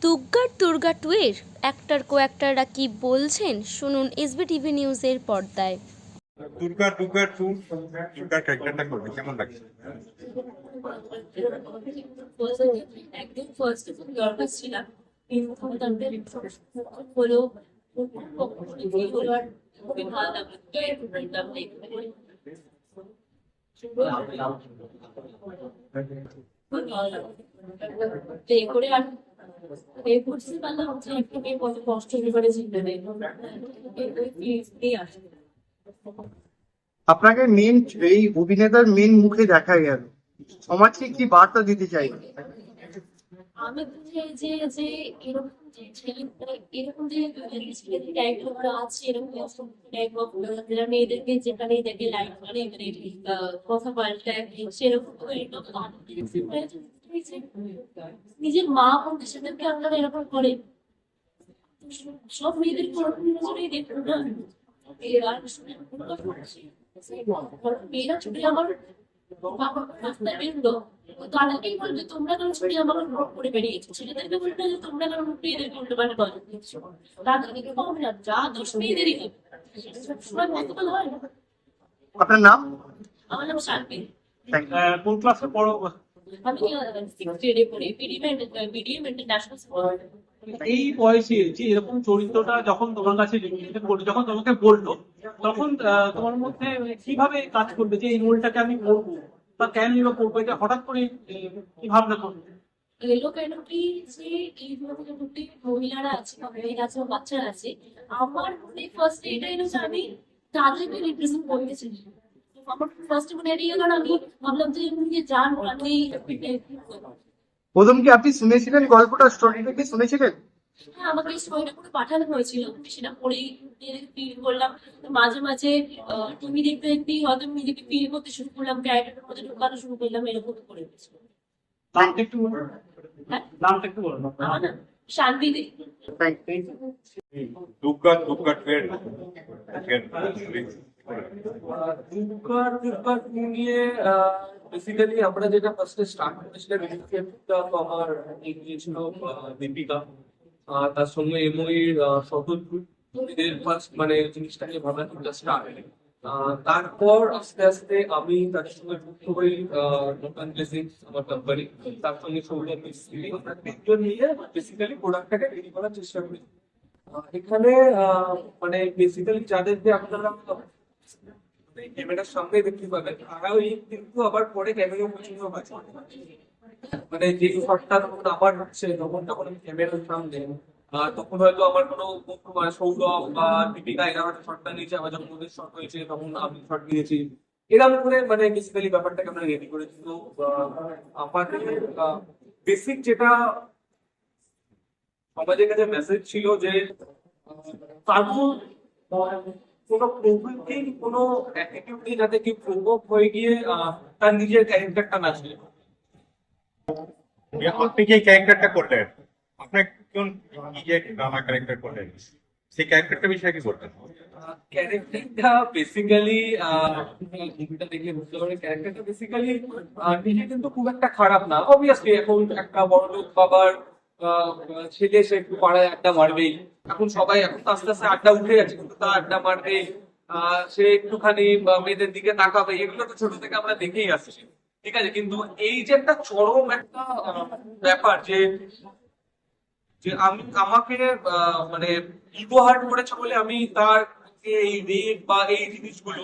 তুগ্গার Durga টু-এর actor কো অ্যাক্টররা কি বলছেন শুনুন এসবিটিভি নিউজের পর্দায়। দুর্গা দুর্গা টু দুর্গার ক্যারেক্টারটা করবে কেমন লাগছে? একদম ফার্স্ট খুব নার্ভাস ছিলাম, কিন্তু হলো হলো আর খুবই ভালো লাগলো। খুব ভালো লাগলো প্লে করে, আর প্লে করতে পারলাম যে একটু কত কষ্ট করে চিন্তা নেই আসবে। আপনাকে মেন এই অভিনেতার মেন মুখে দেখা গেল, সমাজকে কি বার্তা দিতে চাই? আমি চাই যে যে এরকম যে এরকম যে ছেলেদের ক্যারেক্টারগুলো আছে, এরকম টাইপ অফ যারা মেয়েদেরকে যেখানে দেখে লাইক করে মানে কথা পাল্টায়, সেরকম নিজের মা বোনদের সাথে আপনারা এরকম করে, সব মেয়েদেরকে ওরকম নজরেই দেখুন না। মেয়েরা ছুটি আমার রাস্তায় বেরোলো, তাদেরকেই বলবে তোমরা কেন ছুটি আমার করে বেরিয়েছো, ছেলেদেরকে বলবে যে তোমরা কেন মেয়েদেরকে উল্টো পাল্টা কথা দিচ্ছ, তাদেরকে পাবে না, যা দোষ মেয়েদেরই হবে। সবসময় পসিবল হয় না। আপনার নাম? আমার নাম শান্তি। কোন ক্লাসে পড়ো? আমি 6th grade-এ পড়ি, বিডিএম ইন্টারন্যাশনাল স্কুল। এই বয়সে যে এরকম চরিত্রটা যখন তোমার কাছে রিলেটেড করলো, যখন তোমাকে বললো, তখন তোমার মধ্যে কিভাবে কাজ করবে যে এই রোলটাকে আমি করবো বা কেন এবার করবো, এটা হঠাৎ করে কি ভাবনা করবে? এলো কেন কি যে এই দুটি মহিলারা আছে বা মেয়েরা আছে বা বাচ্চারা আছে, আমার মনে ফার্স্ট এটা এলো যে আমি তাদেরকে রিপ্রেজেন্ট করতে চাই। আমার ফার্স্ট মনে এটা এলো, আমি ভাবলাম যে এমনি যে যান আমি প্রথম কি আপনি শুনেছিলেন গল্পটা, স্টোরিটা কি শুনেছিলেন? হ্যাঁ, আমাকে এই স্টোরিটা করে পাঠানো হয়েছিল, সেটা পড়েই ফিল করলাম। মাঝে মাঝে টিভি দেখতে দেখতেই হয়তো আমি নিজেকে ফিল করতে শুরু করলাম, ক্যারেক্টারের মধ্যে ঢোকানো শুরু করলাম, এরকম করে গেছিল। নামটা একটু বলুন। হ্যাঁ, নামটা একটু বলুন। আমার না শান্তি দেই। দুর্গা দুর্গা টু এর দুর্গার নিয়ে বেসিক্যালি আমরা যেটা ফার্স্টে স্টার্ট করেছিলাম, আমার ছিল দীপিকা, তার সঙ্গে এমওইর এদের ফার্স্ট মানে জিনিসটাকে ভাবনা চিন্তা স্টার্ট। তারপর আস্তে আস্তে আমি তার সঙ্গে যুক্ত হই, নতুন ব্লেসিংস আমার কোম্পানি, তার সঙ্গে সৌরভ মিস্ত্রি, আমরা তিনজন নিয়ে বেসিক্যালি প্রোডাক্টটাকে রেডি করার চেষ্টা করি। এখানে মানে বেসিক্যালি যাদেরকে আপনারা ক্যামেরার সামনে দেখতে পাবেন, তারাও কিন্তু আবার পরে ক্যামেরা পছন্দ হয়। মানে যে শটটা তখন আবার হচ্ছে, যখন আমি ক্যামেরার সামনে, তখন হয়তো আমার কোনো মানে সৌরভ বা দীপিকা এরা হয়তো শটটা নিয়েছে, আবার যখন ওদের শট হয়েছে তখন আমি শট নিয়েছি, এরকম করে মানে বেসিক্যালি ব্যাপারটাকে আমরা রেডি করেছি। তো আমাদের বেসিক যেটা সমাজের কাছে মেসেজ ছিল যে কারণ কোনো প্রবৃত্তি কোনো অ্যাটিটিউডে যাতে কেউ প্রভোগ হয়ে গিয়ে তার নিজের ক্যারেক্টারটা না ছিল। আপনি যে ক্যারেক্টারটা করলেন, আপনার কোন কি যে ড্রামা ক্যারেক্টার করলেন, সেই ক্যারেক্টারটা বিষয়ে কি করতেন? ক্যারেক্টারটা বেসিক্যালি মুভিটা দেখে বুঝতে পারে, ক্যারেক্টারটা বেসিক্যালি নিজে কিন্তু খুব একটা খারাপ না। অবভিয়াসলি এখন একটা বড় লোক বাবার ছেলে, সে একটু পাড়ায় আড্ডা মারবেই। এখন সবাই এখন তো আস্তে আস্তে আড্ডা উঠে যাচ্ছে, কিন্তু তার আড্ডা মারবে, সে একটুখানি মেয়েদের দিকে তাকাবে, এগুলো তো ছোট থেকে আমরা দেখেই আসছি, ঠিক আছে। কিন্তু এই যে একটা চরম একটা ব্যাপার যে যে আমি আমাকে মানে ইগো হার্ট করেছে বলে আমি তার এই রেট বা এই জিনিসগুলো,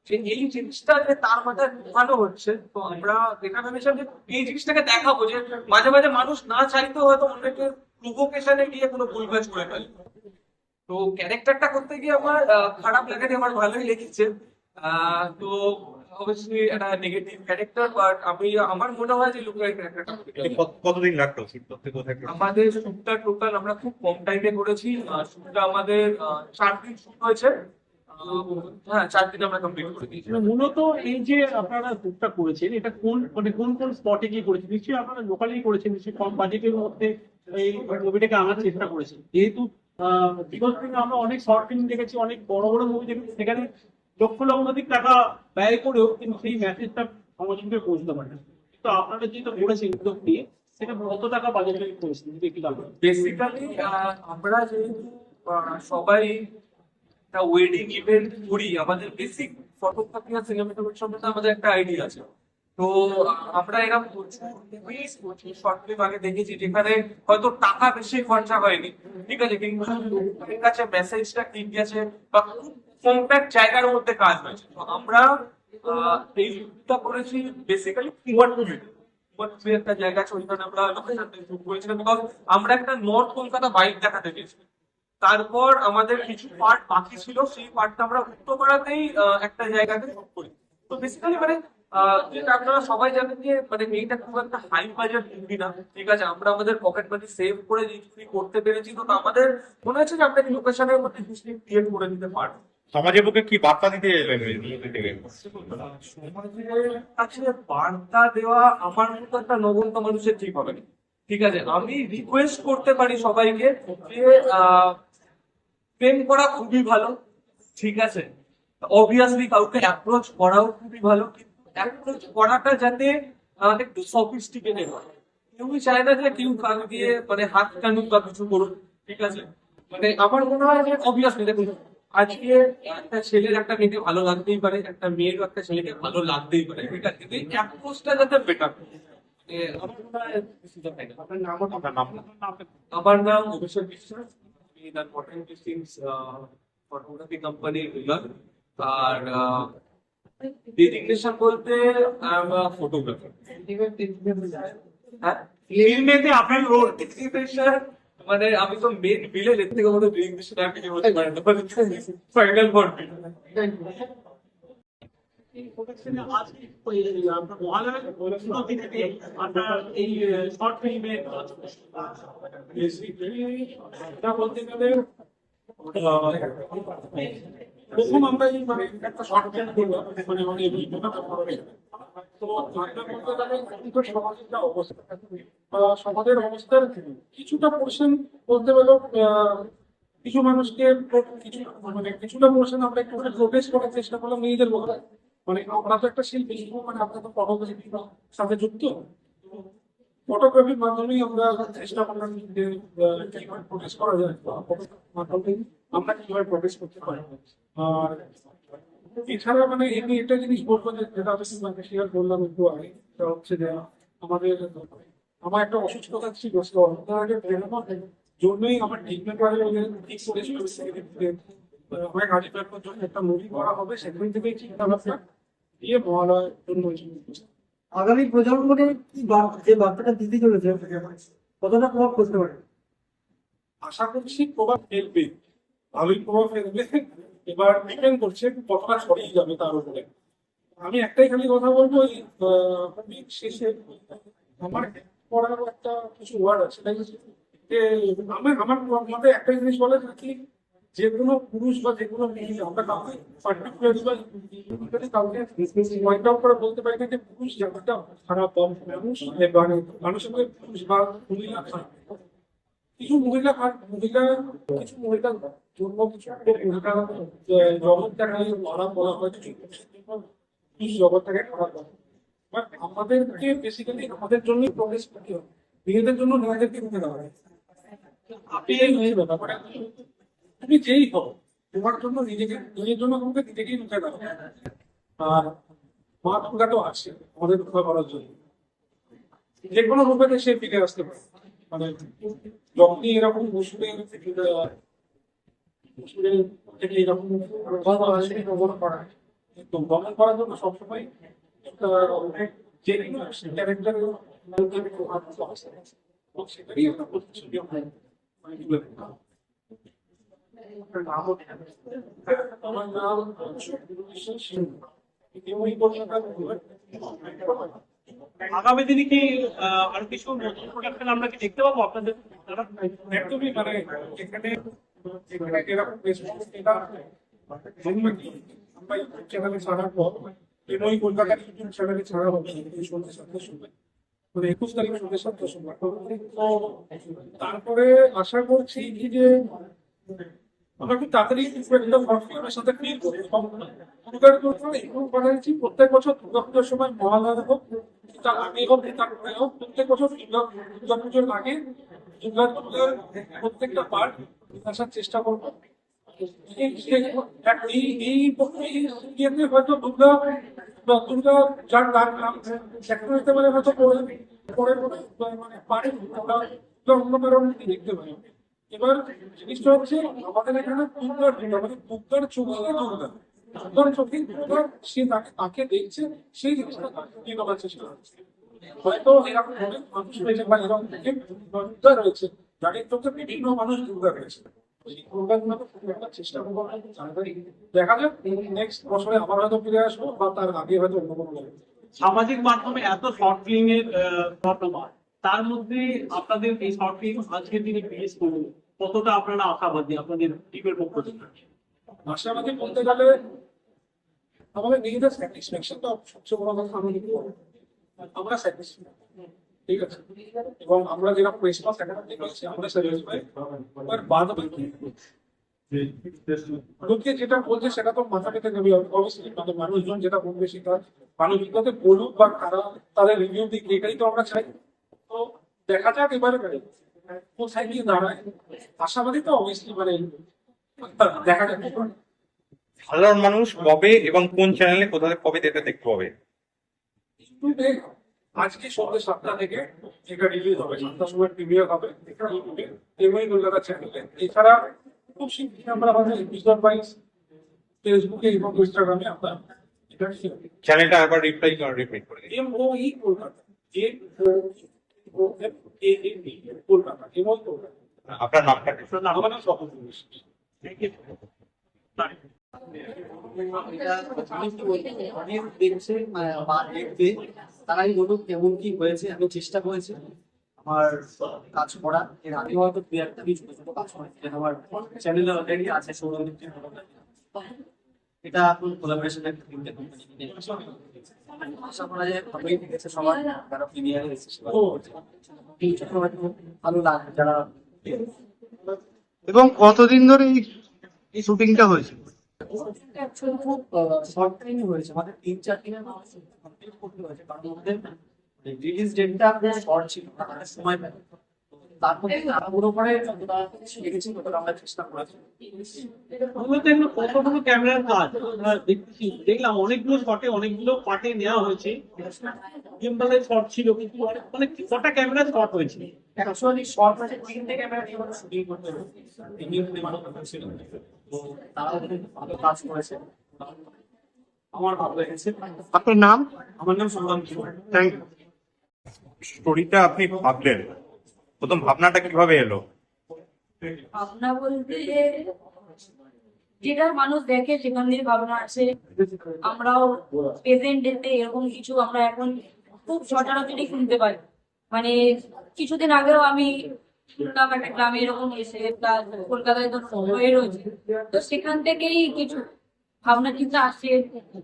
যে এই জিনিসটা যে তার মাথায় ঢোকানো হচ্ছে, তো আমরা দেখা ভেবেছিলাম যে এই জিনিসটাকে দেখাবো যে মাঝে মাঝে মানুষ না চাইতেও হয়তো অনেকে প্রভোকেশনে গিয়ে কোনো ভুলভাল করে ফেলে। তো ক্যারেক্টারটা করতে গিয়ে আমার খারাপ লাগেনি, আমার ভালোই লেগেছে। তো অবশ্যই একটা নেগেটিভ ক্যারেক্টার, বাট আমার মনে হয় যে লুকের ক্যারেক্টারটা কতদিন লাগলো শুট করতে, কোথায়? আমাদের শুটটা টোটাল আমরা খুব কম টাইমে করেছি। শুটটা আমাদের 4 দিন শুট হয়েছে। হ্যাঁ, 4 দিন আমরা কমপ্লিট করে দিয়েছি। মানে মূলত এই যে আপনারা শুটটা করেছেন, এটা কোন মানে কোন কোন স্পটে গিয়ে করেছেন? নিশ্চয়ই আপনারা লোকালি করেছেন, নিশ্চয়ই কম বাজেটের মধ্যে এই মুভিটাকে আনার চেষ্টা করেছেন। যেহেতু বিগত দিনে আমরা অনেক শর্ট ফিল্ম দেখেছি, অনেক বড় বড় মুভি দেখেছি, সেখানে লক্ষ লক্ষাধিক টাকা ব্যয় করেও কিন্তু সেই মেসেজটা সমাজকে পৌঁছতে পারে না। তো আপনারা যেটা করেছেন উদ্যোগ নিয়ে, সেটা কত টাকা বাজেট করেছেন যদি একটু জানান। বেসিক্যালি আমরা যেহেতু সবাই একটা ওয়েডিং ইভেন্ট করি, আমাদের বেসিক ফটোগ্রাফি আর সিনেমাটোগ্রাফি সম্বন্ধে আমাদের একটা আইডিয়া আছে। তো আমরা এরকম প্রচুর শর্ট ফিল্ম আগে দেখেছি যেখানে হয়তো টাকা বেশি খরচা হয়নি, ঠিক আছে, কিন্তু লোকের কাছে মেসেজটা ঠিক গেছে বা কম্প্যাক্ট জায়গার মধ্যে কাজ হয়েছে। তো আমরা এই শুটটা করেছি বেসিক্যালি কুমারটুলি একটা জায়গা আছে, ওইখানে আমরা লোকেশন শুট করেছিলাম বিকজ আমরা একটা নর্থ কলকাতা বাইক দেখাতে গেছিলাম। তারপর আমাদের কিছু পার্ট বাকি ছিল, সেই পার্টটা আমরা উত্তরপাড়াতেই একটা জায়গাতে শুট করি। তো বেসিক্যালি মানে যেটা আপনারা সবাই জানেন যে মানে এইটা খুব একটা হাই বাজেট মুভি না, ঠিক আছে, আমরা আমাদের পকেট মানি সেভ করে যেটুকুনি করতে পেরেছি। তো আমাদের মনে হচ্ছে যে আমরা এই লোকেশনের মধ্যে ক্রিয়েট করে দিতে পারবো। সমাজের বুকে কি বার্তা দিতে এলেন এই movie থেকে? সমাজের কাছে বার্তা দেওয়া আমার মতো একটা নগণ্য মানুষের ঠিক হবে না, ঠিক আছে। আমি রিকোয়েস্ট করতে পারি সবাইকে যে প্রেম করা খুবই ভালো, ঠিক আছে, অবভিয়াসলি কাউকে অ্যাপ্রোচ করাও খুবই ভালো, কিন্তু অ্যাপ্রোচ করাটা যাতে একটু সফিস্টিকেটেড হয়। কেউই চায় না যে কেউ কাউ দিয়ে মানে হাত টানুক বা কিছু করুক, ঠিক আছে। মানে আমার মনে হয় যে অবভিয়াসলি দেখুন, আজকে একটা ছেলের একটা মেয়েকে ভালো লাগতেই পারে, একটা মেয়েরও একটা ছেলেকে ভালো লাগতেই পারে, ঠিক আছে, কিন্তু এই অ্যাপ্রোচটা যাতে বেটার। আমার মনে হয় this is the final. আমার নাম অভিষেক বিশ্বাস, আমি the cotton distinct photography company ruler. আর ডেডিকেশন বলতে আই এম আ ফটোগ্রাফার। হ্যাঁ, ফিল্মেতে আপনার রোল ডেডিকেশন মানে আমি তো মেন ভিলেন, এর থেকে বড় ডেডিকেশন আর কিছু হতে পারে না। Final for me. আপনার মহালয়ার শুরুর দিকে আপনার এই শর্ট ফিল্মে এটা বলতে গেলে প্রথম আমরা এই মানে একটা শর্ট ফিল্ম করলাম, মানে অনেক তো সমাজের যা অবস্থা বা সমাজের অবস্থার কিছুটা পোর্শন বলতে গেল কিছু মানুষকে কিছু মানে কিছুটা পোর্শন আমরা একটু প্রোটেস করার চেষ্টা করলাম নিজেদের মধ্যে। মানে আমরা তো একটা শিল্পী, মানে আমরা তো ফটোগ্রাফির সাথে যুক্ত, ফটোগ্রাফির মাধ্যমেই আমরা চেষ্টা করলাম যে কিভাবে প্রোটেস করা যায়, মাধ্যমে আমরা কিভাবে প্রোটেস করতে পারি। আর এছাড়া মানে এমনি একটা জিনিস বলবো যেটা আমি মানে শেয়ার করলাম একটু আগে, সেটা হচ্ছে যে আমার একটা অসুস্থতা ছিল, জন্যই আমার ট্রিটমেন্ট ঠিক করেছিল আমার গাড়ি ফেরানোর জন্য একটা মুভি করা হবে, সেখান থেকেই চিন্তা ভাবনা দিয়ে মহালয়ের জন্য আগামী প্রজন্মকে কি যে বার্তাটা দিতে চলেছে কতটা প্রভাব করতে পারে? আশা করছি প্রভাব ফেলবে, ভালোই প্রভাব ফেলবে। এবার ডিপেন্ড করছে কতটা ছড়িয়ে যাবে তার উপরে। আমি একটাই খালি কথা বলবো, শেষে আমার পড়ার একটা কিছু ওয়ার্ড আছে, তাই যে আমার মতে একটাই জিনিস বলে কি, যে কোনো পুরুষ বা যে কোনো মহিলা আমরা কাউকে পার্টিকুলারলি বা কাউকে পয়েন্ট আউট করে বলতে পারি না যে পুরুষ জাতিটা খারাপ বা মানুষের মধ্যে পুরুষ বা মহিলা খারাপ। কিছু মহিলা কিছু মহিলা জন্ম কিছু জগৎটাকে খারাপ বলা হয়, কিছু জগৎটাকে খারাপ বলা হয়। বাট আমাদেরকে বেসিক্যালি আমাদের জন্যই প্রগ্রেস করতে হবে, নিজেদের জন্য নিজেদেরকে নিতে হবে। ব্যাপার তুমি যেই হও তোমার জন্য নিজের জন্য তোমাকে নিজেকেই নিতে হবে। আর মা দুর্গা তো আছে আমাদের রক্ষা করার জন্য, যে কোনো রূপে সে ফিরে আসতে পারে। মানে যখনই এরকম মুসলিম থেকে এরকম ভ্রমণ করা, তো ভ্রমণ করার জন্য সবসময় যে ক্যারেক্টার সেটারই একটা প্রতিচ্ছবি আমার নাম আগামী দিনে কি আর কিছু নতুন প্রোডাকশন আমরা কি দেখতে পাবো আপনাদের? একদমই মানে এখানে এরকম আমরা ইউটিউব চ্যানেলে ছাড়ার পর কলকাতার ইউটিউব চ্যানেলে ছাড়া হবে সন্ধ্যে 7টার সময়, মানে 21 তারিখ সন্ধ্যে 7টার সময়। তো তারপরে আশা করছি কি যে আমরা খুব তাড়াতাড়ি একটা সাথে ফিল করি। প্রত্যেক বছর দুর্গাপূজার সময় মহালয়া হোক তার আগে এবং তার পরেও প্রত্যেক বছর দুর্গাপুজোর আগে দুর্গাপুজোর প্রত্যেকটা পার্ট আসার চেষ্টা করবো। হয়তো দুর্গা যার নাম সেখানে হতে পারে হয়তো পরে মানে পারে আমরা অন্য কারণে দেখতে পাই। এবার জিনিসটা হচ্ছে আমাদের এখানে দুর্গার চোখে দুর্গার চোখে দুর্গা সে তাকে দেখছে, সেই জিনিসটা নিয়ে করার চেষ্টা করছে। হয়তো এরকম অনেক মানুষ রয়েছে বা এরকম দুর্গা রয়েছে যাদের চোখে বিভিন্ন মানুষ দুর্গা রয়েছে। চেষ্টা করবো দেখা যাক নেক্সট বছরে আবার হয়তো ফিরে আসবো বা তার আগে হয়তো অন্য কোনো জায়গায়। সামাজিক মাধ্যমে এত শর্ট ফিল্মের ঘটনা, তার মধ্যে আপনাদের এই শর্ট ফিল্ম আজকের দিনে রিলিজ করুন, কতটা আপনারা আশাবাদী আপনাদের টিমের পক্ষ থেকে? আশাবাদী বলতে গেলে আমাদের নিজেদের স্যাটিসফ্যাকশনটা সবচেয়ে বড় কথা। আমরা স্যাটিসফাই, ঠিক আছে, এবং আমরা যেরকম রেসপন্স একাডেমি পাচ্ছি আমরা স্যাটিসফাই। আর বাদ বাকি লোকে যেটা বলছে সেটা তো মাথা পেতে নেবে অবশ্যই, মানে মানুষজন যেটা বলবে সেটা মানুষ যাতে বলুক বা তারা তাদের রিভিউ দিক, এটাই তো আমরা চাই। তো দেখা যাক এবারে কোথায় গিয়ে দাঁড়ায়। আশাবাদী তো অবশ্যই, মানে দেখা যাক। সাধারণ মানুষ কবে এবং কোন চ্যানেলে কোথায় কবে দেখতে পাবে? ইউটিউবে আজকে সন্ধ্যে 7টা থেকে এটা রিলিজ হবে, 7টার সময় প্রিমিয়ার হবে ইউটিউবে এমআই কলকাতা চ্যানেলে। এছাড়া খুব শীঘ্রই আমরা আমাদের এপিসোড ওয়াইজ ফেসবুকে এবং ইনস্টাগ্রামে আমরা এটা চ্যানেলটা আবার রিপিট করে দিন। MOE Kolkata, MOE Kolkata, MOE Kolkata. আপনার নামটা কি? আমার নাম স্বপন ঘোষ। অনেক দেখছে বা দেখবে, তারাই বলুক কেমন কি হয়েছে। আমি চেষ্টা করেছি আমার কাজ করা, এর আগে হয়তো দু একটা কিছু ছোট কাজ করেছি যেটা আমার চ্যানেলে অলরেডি আছে, সৌরদীপ্তি। এটা এখন কোলাবোরেশনের তিনটে কোম্পানি নিয়ে আশা করা যায় ভালোই দেখেছে সবাই, যারা প্রিমিয়ারে এসেছে ভালো লাগবে যারা। এবং কতদিন ধরে এই শুটিংটা হয়েছে? খুব শর্ট টাইমে হয়েছে, আমাদের 3-4 দিনের মধ্যে কমপ্লিট করতে হয়েছে, কারণ আমাদের রিলিজ ডেটটা খুব শর্ট ছিল, আমাদের সময় পেল। তারপরে তাড়াহুড়ো করে যতটা দেখেছি ততটা আমরা চেষ্টা করেছি। কতগুলো ক্যামেরার কাজ আমরা দেখতেছি, দেখলাম অনেকগুলো শটে অনেকগুলো পার্টে নেওয়া হয়েছে। গেমবালের শট ছিল, কিন্তু মানে কটা ক্যামেরা শট হয়েছে? অ্যাকচুয়ালি শর্ট মানে 3টে ক্যামেরা দিয়ে আমরা শুটিং করতে হয়েছে, তিনটে মানুষ ছিল, তো তারাও ভালো কাজ করেছে, আমার ভালো লেগেছে। আপনার নাম? আমার নাম সুমন। Thank you. স্টোরিটা আপনি ভাবলেন, প্রথম ভাবনাটা কিভাবে এলো? ভাবনা বলতে যেটা মানুষ দেখে সেখান থেকে ভাবনা আসে। আমরাও প্রেজেন্ট ডেতে এরকম কিছু আমরা এখন খুব সচরাচরই শুনতে পাই। মানে কিছুদিন আগেও আমি শুনলাম একটা গ্রামে এরকম এসে কলকাতায় তো হয়ে রয়েছে, তো সেখান থেকেই কিছু ভাবনা চিন্তা আসছে।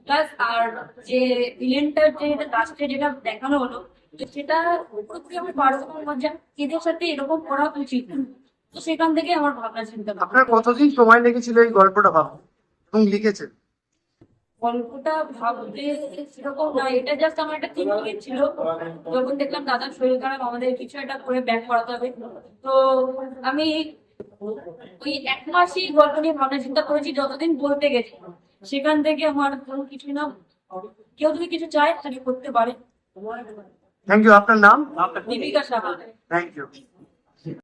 প্লাস আর যে ভিলেনটার যে লাস্টে যেটা দেখানো হলো, তো সেটা পুরোপুরি আমার পার্সোনাল মজা, এদের সাথে এরকম করা উচিত। তো সেখান থেকে আমার ভাবনা চিন্তা। আপনার কতদিন সময় লেগেছিল এই গল্পটা ভাবতে এবং লিখেছেন? গল্পটা ভাবতে সেরকম না, এটা জাস্ট আমার একটা থিঙ্কিং ছিল। যখন দেখলাম দাদার শরীর খারাপ, আমাদের কিছু একটা করে ব্যাক করাতে হবে, তো আমি ওই 1 মাসই গল্প নিয়ে ভাবনা চিন্তা করেছি, যতদিন বলতে গেছি। সেখান থেকে আমার কোনো কিছু না, কেউ যদি কিছু চায় তাহলে করতে পারে। Thank you. আপনার নাম? দীপিকা সাহা। Thank you.